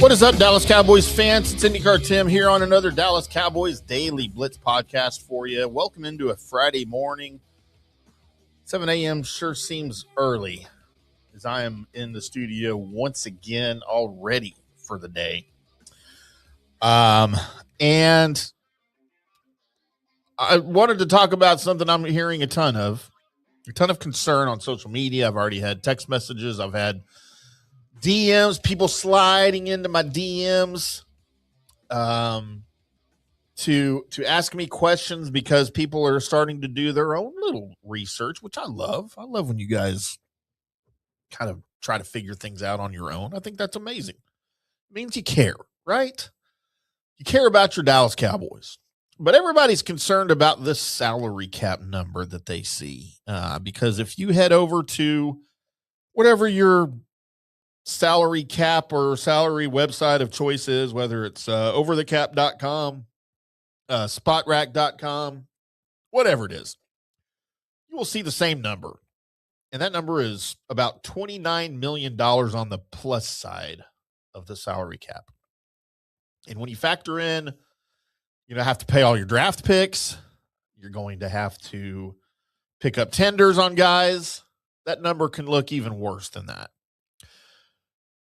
What is up, Dallas Cowboys fans? It's IndyCarTim here on another Dallas Cowboys Daily Blitz podcast for you. Welcome into a Friday morning. 7 a.m. sure seems early as I am in the studio once again already for the day. And I wanted to talk about something I'm hearing a ton of concern on social media. I've already had text messages. I've had DMs, people sliding into my DMs to ask me questions because people are starting to do their own little research, which I love. I love when you guys kind of try to figure things out on your own. I think that's amazing. It means you care, right? You care about your Dallas Cowboys. But everybody's concerned about this salary cap number that they see because if you head over to whatever your salary cap or salary website of choice is, whether it's overthecap.com, spotrack.com, whatever it is, you will see the same number. And that number is about $29 million on the plus side of the salary cap. And when you factor in, have to pay all your draft picks, you're going to have to pick up tenders on guys, that number can look even worse than that.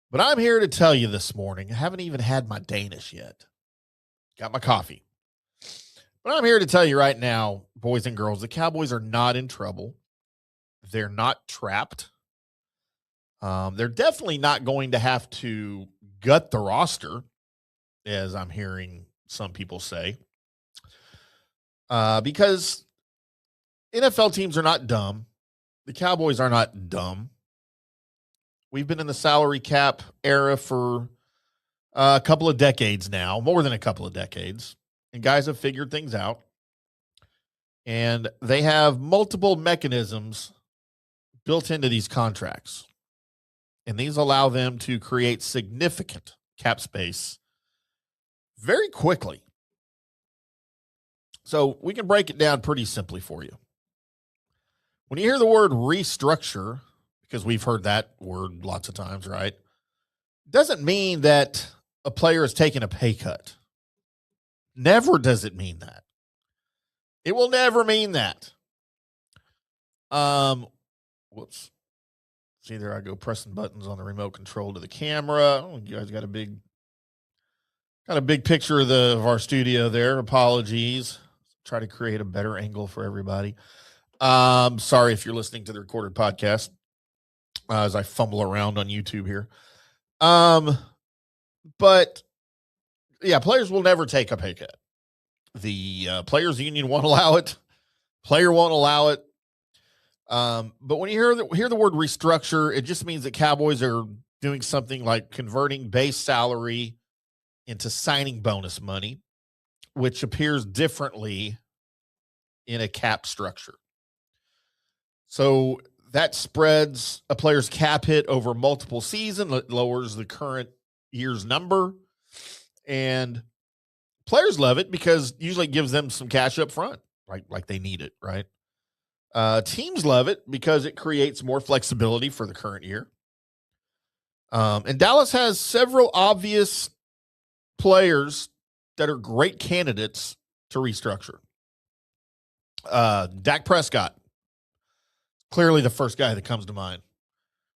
But I'm here to tell you this morning, I haven't even had my Danish yet. Got my coffee. But I'm here to tell you right now, boys and girls, the Cowboys are not in trouble. They're not trapped. They're definitely not going to have to gut the roster, as I'm hearing some people say. Because NFL teams are not dumb. The Cowboys are not dumb. We've been in the salary cap era for a couple of decades now, more than a couple of decades, and guys have figured things out. And they have multiple mechanisms built into these contracts. And these allow them to create significant cap space very quickly. So we can break it down pretty simply for you. When you hear the word restructure, because we've heard that word lots of times, right? Doesn't mean that a player is taking a pay cut. Never does it mean that. It will never mean that. Whoops. See, there I go pressing buttons on the remote control to the camera. Oh, you guys got a big picture of our studio there. Apologies. Try to create a better angle for everybody. Sorry if you're listening to the recorded podcast. As I fumble around on YouTube here. But yeah, players will never take a pay cut. The players union won't allow it. Player won't allow it. But when you hear the word restructure, it just means that Cowboys are doing something like converting base salary into signing bonus money, which appears differently in a cap structure. So that spreads a player's cap hit over multiple seasons, lowers the current year's number, and players love it because usually it gives them some cash up front, like they need it, right? Teams love it because it creates more flexibility for the current year. And Dallas has several obvious players that are great candidates to restructure. Dak Prescott. Clearly the first guy that comes to mind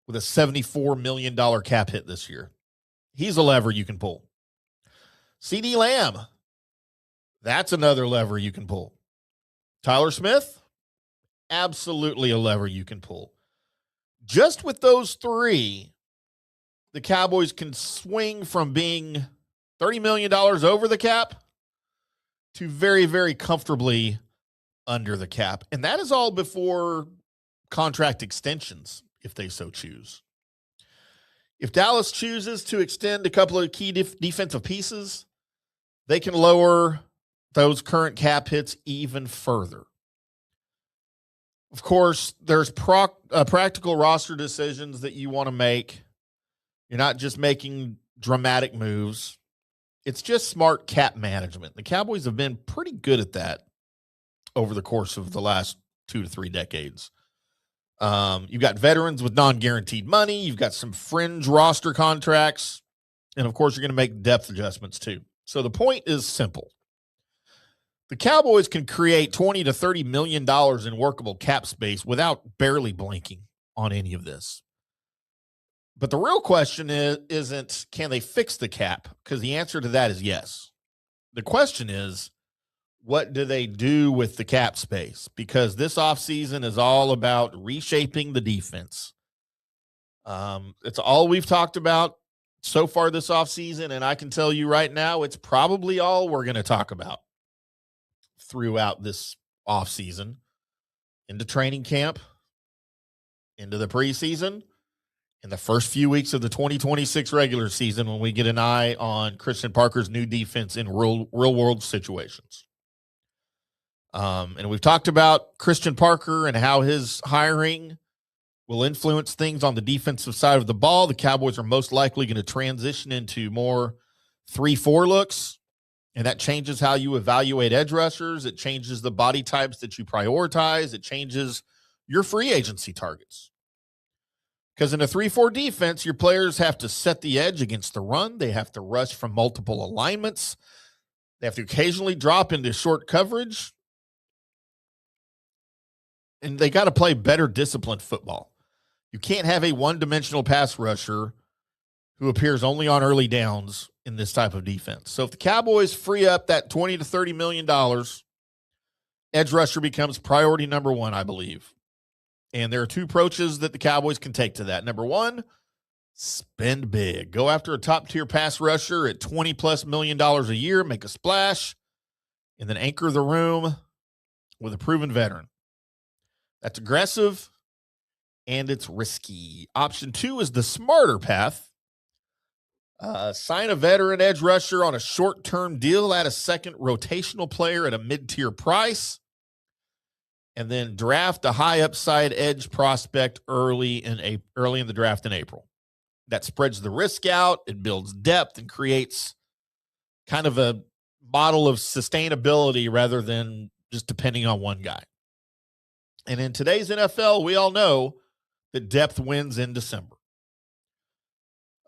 with a $74 million cap hit this year. He's a lever you can pull. CeeDee Lamb. That's another lever you can pull. Tyler Smith. Absolutely a lever you can pull. Just with those three, the Cowboys can swing from being $30 million over the cap to very, very comfortably under the cap. And that is all before contract extensions, if they so choose. If Dallas chooses to extend a couple of key defensive pieces, they can lower those current cap hits even further. Of course, there's practical roster decisions that you want to make. You're not just making dramatic moves. It's just smart cap management. The Cowboys have been pretty good at that over the course of the last 2 to 3 decades. You've got veterans with non-guaranteed money. You've got some fringe roster contracts. And, of course, you're going to make depth adjustments too. So the point is simple. The Cowboys can create $20 to $30 million in workable cap space without barely blinking on any of this. But the real question isn't can they fix the cap? Because the answer to that is yes. The question is, what do they do with the cap space? Because this offseason is all about reshaping the defense. It's all we've talked about so far this offseason, and I can tell you right now, it's probably all we're going to talk about throughout this offseason, into training camp, into the preseason, in the first few weeks of the 2026 regular season when we get an eye on Christian Parker's new defense in real-world situations. And we've talked about Christian Parker and how his hiring will influence things on the defensive side of the ball. The Cowboys are most likely going to transition into more 3-4 looks, and that changes how you evaluate edge rushers. It changes the body types that you prioritize. It changes your free agency targets. Because in a 3-4 defense, your players have to set the edge against the run. They have to rush from multiple alignments. They have to occasionally drop into short coverage. And they got to play better disciplined football. You can't have a one-dimensional pass rusher who appears only on early downs in this type of defense. So if the Cowboys free up that $20 to $30 million, edge rusher becomes priority number one, I believe. And there are two approaches that the Cowboys can take to that. Number one, spend big. Go after a top-tier pass rusher at $20+ million a year, make a splash, and then anchor the room with a proven veteran. That's aggressive, and it's risky. Option two is the smarter path. Sign a veteran edge rusher on a short-term deal, add a second rotational player at a mid-tier price, and then draft a high-upside edge prospect early in the draft in April. That spreads the risk out, it builds depth, and creates kind of a model of sustainability rather than just depending on one guy. And in today's NFL, we all know that depth wins in December.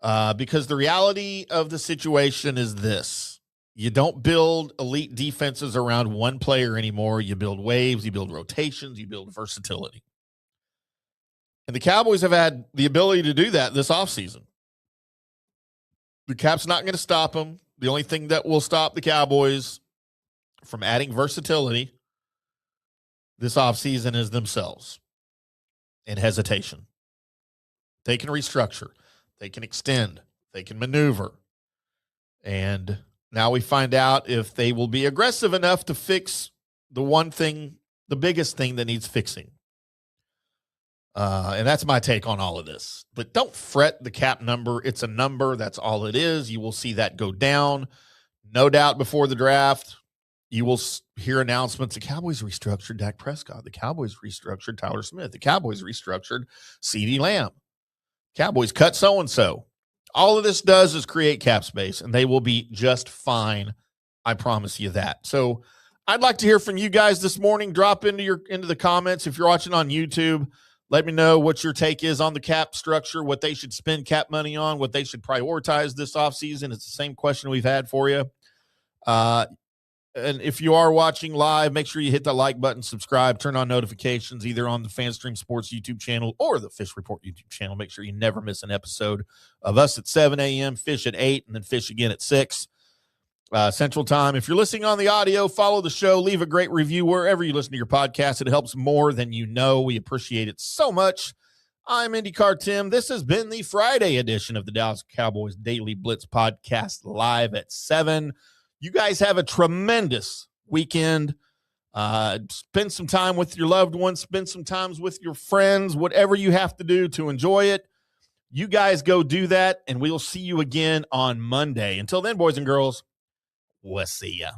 Because the reality of the situation is this. You don't build elite defenses around one player anymore. You build waves, you build rotations, you build versatility. And the Cowboys have had the ability to do that this offseason. The cap's not going to stop them. The only thing that will stop the Cowboys from adding versatility this offseason is themselves and hesitation. They can restructure. They can extend. They can maneuver. And now we find out if they will be aggressive enough to fix the one thing, the biggest thing that needs fixing. And that's my take on all of this. But don't fret the cap number. It's a number. That's all it is. You will see that go down. No doubt before the draft, you will hear announcements. The Cowboys restructured Dak Prescott. The Cowboys restructured Tyler Smith. The Cowboys restructured CeeDee Lamb. Cowboys cut so-and-so. All of this does is create cap space, and they will be just fine. I promise you that. So I'd like to hear from you guys this morning. Drop into the comments. If you're watching on YouTube, let me know what your take is on the cap structure, what they should spend cap money on, what they should prioritize this offseason. It's the same question we've had for you. And if you are watching live, make sure you hit the like button, subscribe, turn on notifications, either on the FanStream Sports YouTube channel or the Fish Report YouTube channel. Make sure you never miss an episode of us at 7 a.m., Fish at 8, and then Fish again at 6 Central Time. If you're listening on the audio, follow the show. Leave a great review wherever you listen to your podcast. It helps more than you know. We appreciate it so much. I'm IndyCarTim. This has been the Friday edition of the Dallas Cowboys Daily Blitz podcast, live at 7. You guys have a tremendous weekend. Spend some time with your loved ones. Spend some time with your friends. Whatever you have to do to enjoy it, you guys go do that, and we'll see you again on Monday. Until then, boys and girls, we'll see ya.